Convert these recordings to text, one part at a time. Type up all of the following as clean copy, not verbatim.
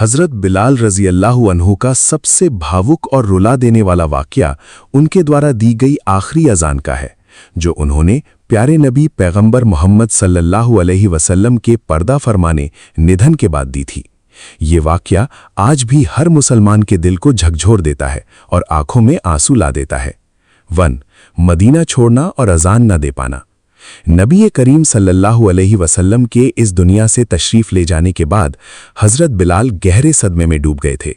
हज़रत बिलाल रज़ी अल्लाहु अन्हु का सबसे भावुक और रुला देने वाला वाक़या उनके द्वारा दी गई आखिरी अज़ान का है, जो उन्होंने प्यारे नबी पैगंबर मोहम्मद सल्लल्लाहु अलैहि वसल्लम के पर्दा फरमाने निधन के बाद दी थी। ये वाक़या आज भी हर मुसलमान के दिल को झकझोर देता है और आंखों में आंसू ला देता है। 1. मदीना छोड़ना और अज़ान न दे पाना। नबी करीम सल्लल्लाहु अलैहि वसल्लम के इस दुनिया से तशरीफ़ ले जाने के बाद हज़रत बिलाल गहरे सदमे में डूब गए थे।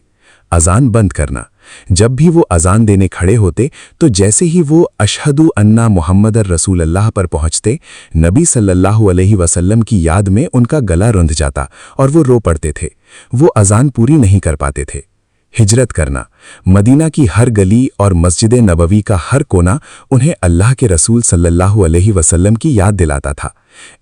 अज़ान बंद करना। जब भी वो अज़ान देने खड़े होते तो जैसे ही वो अशहदु अन्ना मुहम्मदर रसूलल्लाह पर पहुँचते, नबी सल्लल्लाहु अलैहि वसल्लम की याद में उनका गला रुंध जाता और वो रो पड़ते थे। वो अज़ान पूरी नहीं कर पाते थे। हिजरत करना। मदीना की हर गली और मस्जिद नबवी का हर कोना उन्हें अल्लाह के रसूल सल्लल्लाहु अलैहि वसल्लम की याद दिलाता था।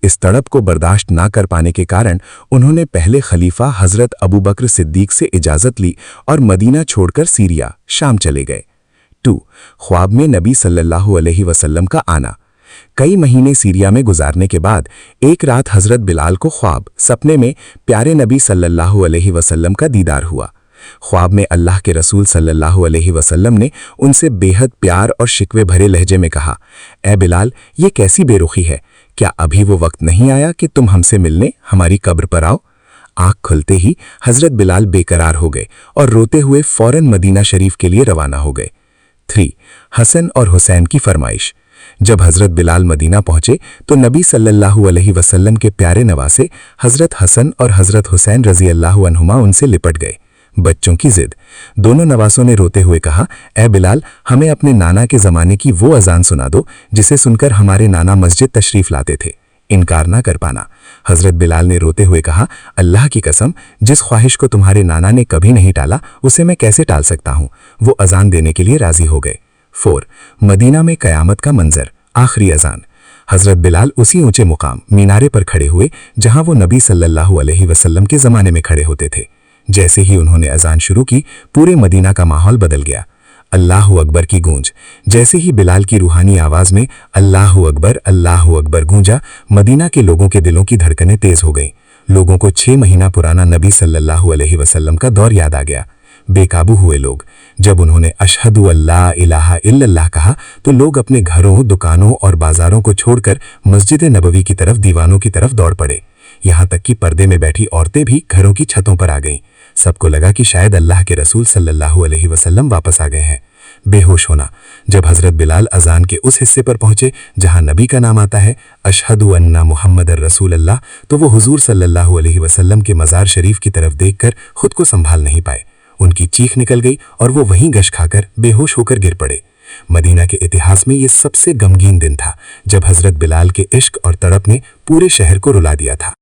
इस तड़प को बर्दाश्त ना कर पाने के कारण उन्होंने पहले खलीफा हज़रत अबू बकर सिद्दीक से इजाज़त ली और मदीना छोड़कर सीरिया शाम चले गए। 2. ख्वाब में नबी सल्लल्लाहु अलैहि वसल्लम का आना। कई महीने सीरिया में गुजारने के बाद एक रात हज़रत बिलाल को ख्वाब सपने में प्यारे नबी सल्लल्लाहु अलैहि वसल्लम का दीदार हुआ। ख्वाब में अल्लाह के रसूल सल्लल्लाहु अलैहि वसल्लम ने उनसे बेहद प्यार और शिकवे भरे लहजे में कहा, ए बिलाल, ये कैसी बेरुखी है? क्या अभी वो वक्त नहीं आया कि तुम हमसे मिलने हमारी कब्र पर आओ? आँख खुलते ही हज़रत बिलाल बेकरार हो गए और रोते हुए फौरन मदीना शरीफ के लिए रवाना हो गए। 3. हसन और हुसैन की फरमाइश। जब हज़रत बिलाल मदीना पहुंचे तो नबी सल्लल्लाहु अलैहि वसल्लम के प्यारे नवासे हज़रत हसन और हज़रत हुसैन रज़ी अल्लाहु अन्हुमा उनसे लिपट गए। बच्चों की जिद। दोनों नवासों ने रोते हुए कहा, ए बिलाल, हमें अपने नाना के ज़माने की वो अज़ान सुना दो जिसे सुनकर हमारे नाना मस्जिद तशरीफ़ लाते थे। इनकार ना कर पाना। हज़रत बिलाल ने रोते हुए कहा, अल्लाह की कसम, जिस ख्वाहिश को तुम्हारे नाना ने कभी नहीं टाला उसे मैं कैसे टाल सकता हूँ। वो अज़ान देने के लिए राज़ी हो गए। 4. मदीना में क़यामत का मंजर। आखिरी अज़ान। हज़रत बिलाल उसी ऊंचे मुकाम मीनारे पर खड़े हुए जहां वो नबी सल्लल्लाहु अलैहि वसल्लम के ज़माने में खड़े होते थे। जैसे ही उन्होंने अज़ान शुरू की, पूरे मदीना का माहौल बदल गया। अल्लाहु अकबर की गूंज। जैसे ही बिलाल की रूहानी आवाज़ में अल्लाहु अकबर गूंजा, मदीना के लोगों के दिलों की धड़कनें तेज़ हो गईं। लोगों को 6 महीना पुराना नबी सल्लल्लाहु अलैहि वसल्लम का दौर याद आ गया। बेकाबू हुए लोग। जब उन्होंने अशहदु अल्ला इलाहा इल्लल्लाह कहा तो लोग अपने घरों, दुकानों और बाजारों को छोड़कर मस्जिद नबवी की तरफ, दीवानों की तरफ दौड़ पड़े। यहाँ तक कि पर्दे में बैठी औरतें भी घरों की छतों पर आ गईं। सबको लगा कि शायद अल्लाह के रसूल सल्लल्लाहु अलैहि वसल्लम वापस आ गए हैं। बेहोश होना। जब हज़रत बिलाल अज़ान के उस हिस्से पर पहुंचे जहां नबी का नाम आता है, अशहदु अन्ना मुहम्मदर रसूलल्लाह, तो वो हुजूर सल्लल्लाहु अलैहि वसल्लम के मज़ार शरीफ की तरफ देखकर खुद को संभाल नहीं पाए। उनकी चीख निकल गई और वो वहीं गश खाकर बेहोश होकर गिर पड़े। मदीना के इतिहास में ये सबसे गमगीन दिन था जब हज़रत बिलाल के इश्क और तड़प ने पूरे शहर को रुला दिया था।